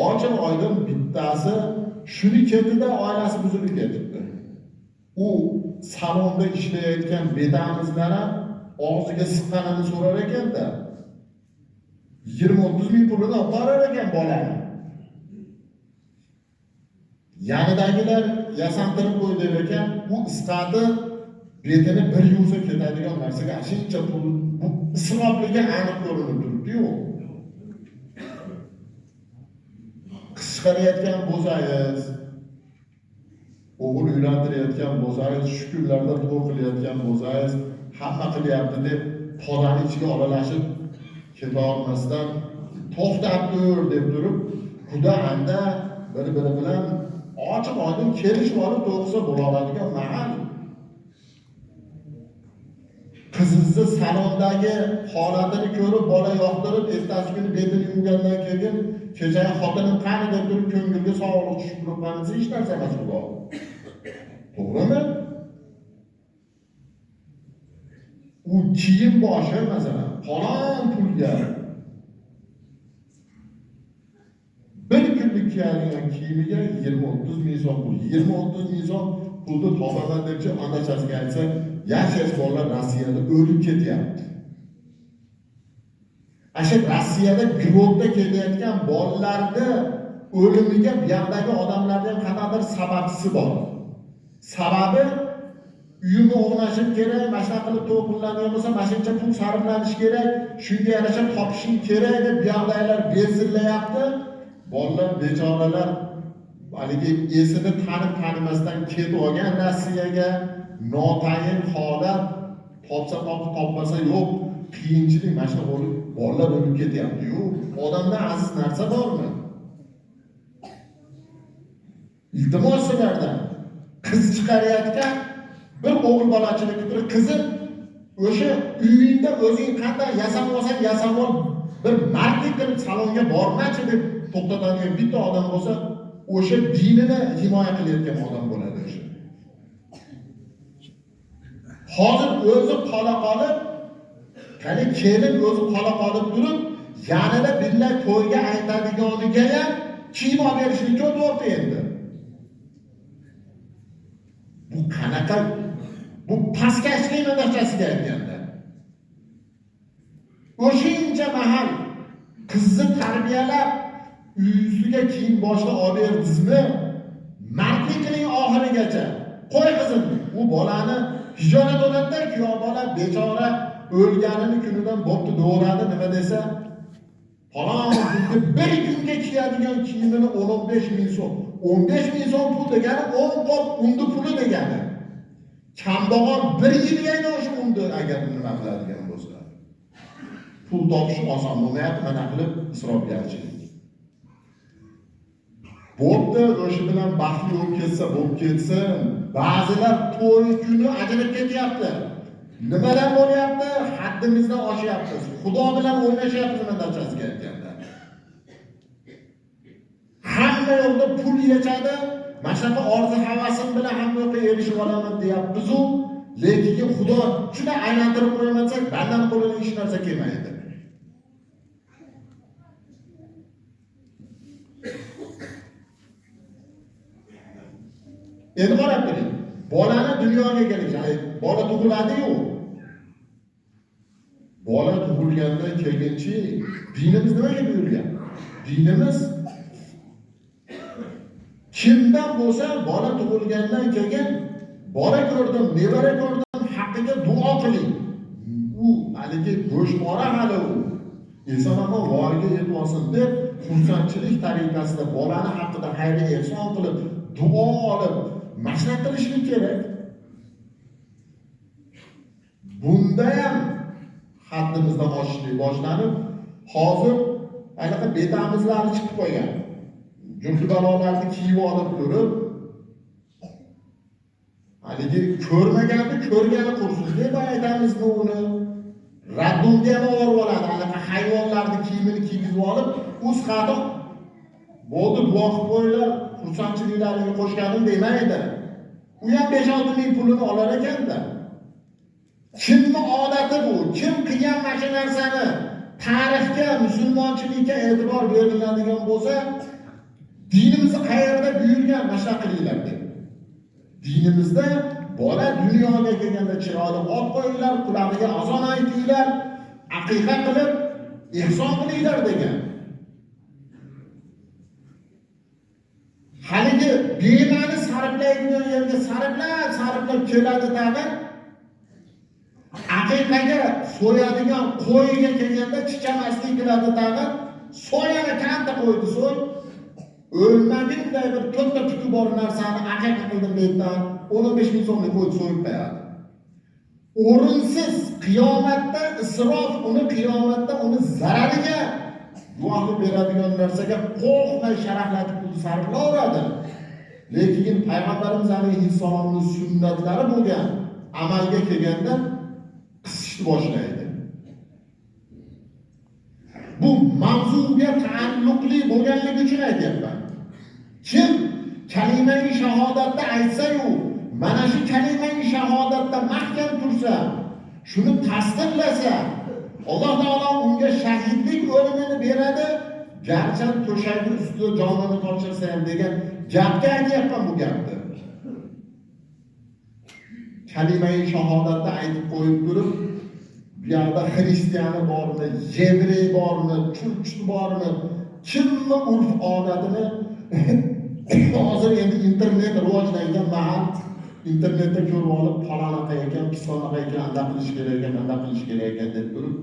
ochiq oydin bittasi shuni ketdi-da, oilasi buzilib ketibdi. U salonda ishlayotgan bedamizlar ham og'ziga siqqanini so'rar ekanda. 20-30 ming pulini olib borar ekan bolani. Yanidagilar yasantirib qo'ydi ekan, u isqati betini bir yuvsa ketadigan narsaga shuncha pul bu isrofligi aniq ko'rinib turibdi-yu. Qishqarayotgan bo'lsangiz, o'g'il uylantirayotgan bo'lsangiz, shu kunlarda to'y qilayotgan bo'lsangiz, hamma qilyapti deb podani ichiga oralashib keta olmasdan to'xtab tur deb turib, xudo anda bir-biri bilan ochiq oydin kelishib olib to'g'risa bo'ladigan mahal. Qizingizni salondagi holatini ko'rib, bola yoqtirib, ertasi kuni betini yuvgandan keyin kechaga xotinim qani deb turib ko'ngilga sog'liq tushib turibmangiz, hech narsa emas bu. To'g'rimi? U kiyim boshi masalan, falon pulga bir kunlik kiyadigan kiyimiga 20-30 ming so'm pul. 20-30 ming so'm pulni topaman debchi onachasiga aytsa, yosh bolalar Rossiyada o'lib ketyapti. Asha Rossiyada grovda kelayotgan bolalarni o'limiga bu yoqdagi odamlarning qanaqadir sababchisi bor. Sababi uyimni o'g'nashim kerak, mashina qilib to'y qilinadigan bo'lsa, mashinacha pul sarflanish kerak, shunga yarasha topishim kerak deb bu yoqdagilar bezillayapti. Bolalar bechoralar haligi esini tanimasdan ketib olgan Rossiyaga, notayin holat, topsa topmasa yo'q, qiyinchilik mashina bo'lib bolalar o'lib ketyapti-yu. Odamdan aziz narsa bormi? Iltimos sizlardan qiz chiqarayotgan bir o'g'il bolachilik turib, qizim o'sha uyingda o'zing qanday yasab olsang yasab ol, bir mardlik qilib salonga bormachi deb to'xtatadigan bitta odam bo'lsa, o'sha dinini himoya qilayotgan odam bo'ladi o'sha. Hozir o'zi qola qolib, qani kelin o'zi qola qolib turib, yanada billa to'yga aytadiganiga ham kiyim olib berishlikka o'tibdi endi. Bu qanaqa, bu pastkashlik nazarchasiga aytganda. O'shincha mahal qizni tarbiyalab, uyusiga kiyim boshqa olib berdingizmi? Mardlikning oxirigacha. Qo'y qizim, u bolani hijolat o'tadi-da, kuyov bola bechora o'lganini kunidan bo'pti doğradı nima desa, falon bir kunga kiyadigan kiyimini 15 ming so'm. 15 ming so'm pul degani 10 qop undi puli degani. Kambag'al bir yilga o'sha undi agar nima qiladigan bo'lsa. Pul topish oson bo'lmayapti, mana qilib isrofgarchilik. Bo'pti, o'sha bilan baxtli bo'lib ketsa, bo'lib ketsin. Ba'zilar to'y kuni ajrab ketyapti. Nimadan bo'lyapti? Haddimizdan oshyapmiz. Xudo bilan o'ynashyapmiz nazarchasiga aytganda. Hamma yo'lda pul yechadi, mashnaqa orzu havasim bilan hamma yo'qqa erishib olaman deyapmiz-u, lekin Xudo shuni aylantirib qo'yamasa, bandan qo'lidan hech narsa kelmaydi. Endi qarab turing. Bolani dunyoga kelishi, bola tug'iladi-yu. Bola tug'ilgandan keyinchi dinimiz nimaga buyurgan? Dinimiz kimdan bo'lsa bola tug'ilgandan keyin bola ko'rdim, nevara ko'rdim, haqqiga duo qiling. U haligi go'shmora hali u. Insonlar voyaga yetib olsin deb xursandchilik tariqasida bolani haqida xayr ehson qilib, duo olib, mashna qilishlik kerak. Bunda ham haddimizdan oshishlik boshlanib, hozir anaqa betamizlarni chiqib qo'ygan. Junti balolarni kiyib olib turib, haligi ko'rmaganni ko'rgani qursin deb aytamiz uni. Raddunga ham o'rib oladi, anaqa hayvonlarni kiyimini kiygizib olib, o'z qado bo'ldi, duo qilib qo'yinglar, xursandchiliklaringga qo'shganim demaydi. U ham 5-6 ming pulini olar ekanda. Kimning odati bu? Kim qilgan mana shu narsani tarixga, musulmonchilikka e'tibor beriladigan bo'lsa, dinimizni qayerda buyurgan mashaq qilinglar deb. Dinimizda bola dunyoga kelganda chiroyli ot qo'yinglar, qulog'iga azon aytinglar, aqiqa qilib ihson qilinglar degan. Haligi bema'ni sarflaydigan yerga sarflab keladi tag'in. Aqiqaga so'yadigan qo'yga kelganda chichamaslik qiladi tag'in. So'yani katta qo'ydi so'y. O'lmagunday bir to'rtta tuki bor narsani aqiqa qildim deydidan 15 ming so'mlik qo'yib so'yib qo'yadi. O'rinsiz qiyomatda isrof uni zarariga guvohlik beradigan narsaga qo'rqmay sharaflatib pul sarflayveradi. Lekin payg'ambarimiz alayhissalomning sunnatlari bo'lgan amalga kelganda qisishni boshlaydi. Bu mavzuga taalluqli bo'lganligi uchun aytyapman. Kim kalima-i shahodatda aytsa-yu, mana shu kalima-i shahodatda mahkam tursa, shuni tasdiqlasa, Alloh taolo unga shahidlik o'limini beradi. Garchi to'shagi ustida jonini topshirsa ham degan gapga aytyapman bu gapni. Kalima-i shahodatda aytib qo'yib turib, bu yerda xristiyani bormi, yevrey bormi, turk bormi, kimni urf odatini hozir endi internet rivojlangan mahal internetda ko'rib olib, falanaqa ekan, pisonaqa ekan, anda qilish kerak ekan deb turib,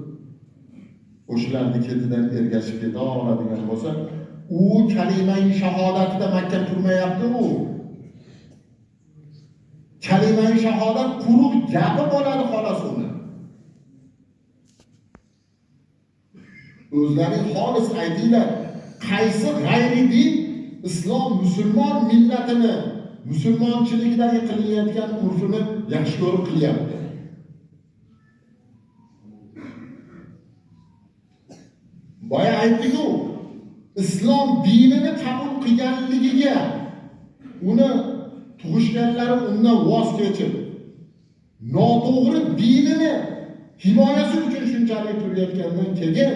o'shalarning ketidan ergashib keta oladigan bo'lsa, u kalima-i shahodatida mahkam turmayapti u. Kalima-i shahodat quruq gapi bo'ladi xolos uni. O'zlaring xolis aytinglar, qaysi g'ayri din islom musulmon millatini musulmonchilikdagi qilinayotgan urfini yaxshi ko'rib qilyapti. Boya aytdik-ku, islom dinini qabul qilganligiga uni tug'ishganlari undan voz kechib, noto'g'ri dinini himoyasi uchun shunchalik turayotgandan keyin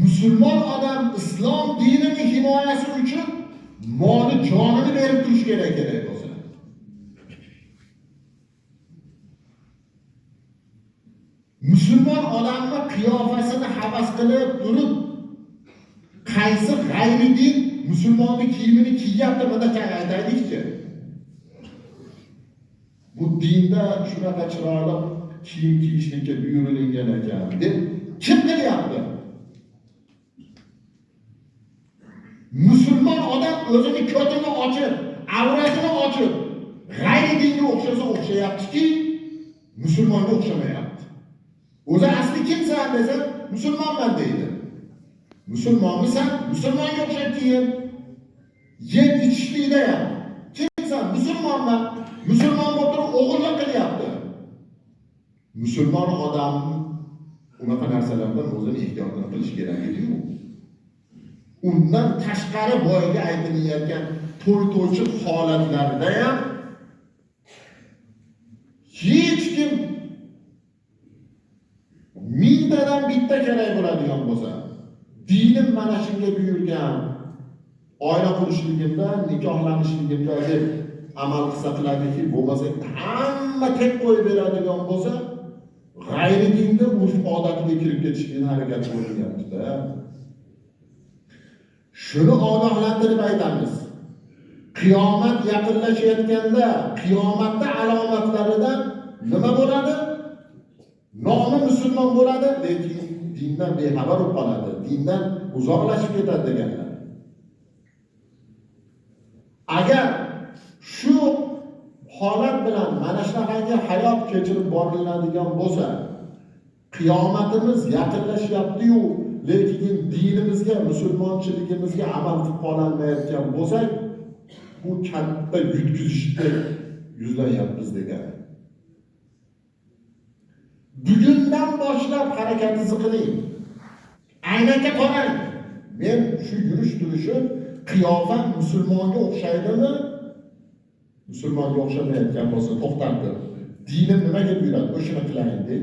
musulmon odam islom dinini himoyasi uchun moli jonini berib turish kerak bo'lsa. Musulmon odamni qiyofasini havas qilib turib, qaysi g'ayri din musulmonning kiyimini kiyyapti bunda aytaylikchi. Bu dinda shunaqa chiroyli kiyim kiyishlikka buyurilgan ekan deb kim qilyapti? Musulmon odam o'zini ko'tini ochib, avratini ochib, g'ayri dinga o'xshasa o'xshayaptiki, musulmonga o'xshamayapti. O'zi asli kimsan desa, musulmonman deydi. Musulmonmisan? Musulmonga o'xshab kiyin. Yeb ichishlikda ham. Kimsan? Musulmonman. Musulmon bo'lib turib o'g'irlik qilyapti. Musulmon odam unaqa narsalardan o'zini ehtiyotini qilish kerak edi-ku. Undan tashqari boyga aytilayotgan to'y-to'ychi holatlarda ham hech kim mingtadan bitta kerak bo'ladigan bo'lsa, dinim mana shunga buyurgan, oila qurishligimda, nikohlanishligimda deb amal qilsa qiladiki, bo'lmasa hamma tek qo'yib beradigan bo'lsa, g'ayri dinda urf odatiga kirib ketishga harakat qilyapti-da. Shuni ogohlantirib aytamiz. Qiyomat yaqinlashayotganda, qiyomatda alomatlaridan nima bo'ladi? Nomi musulmon bo'ladi, lekin dindan bexabar bo'lib qoladi, dindan uzoqlashib ketadi deganlar. Agar shu holat bilan mana shunaqangi hayot kechirib boriladigan bo'lsa, qiyomatimiz yaqinlashyapti-yu, lekin dinimizga, musulmonchiligimizga amal qilib qololmayotgan bo'lsak, bu katta yutqizishga yuzlanyapmiz degan. Bugundan boshlab harakatingizni qiling. Aynakka qarang. Men shu yurish turishim qiyofam musulmonga o'xshaydimi? Musulmonga o'xshamayotgan bo'lsa to'xtatib, dinim nimaga buyuradi? O'shani qilayin deb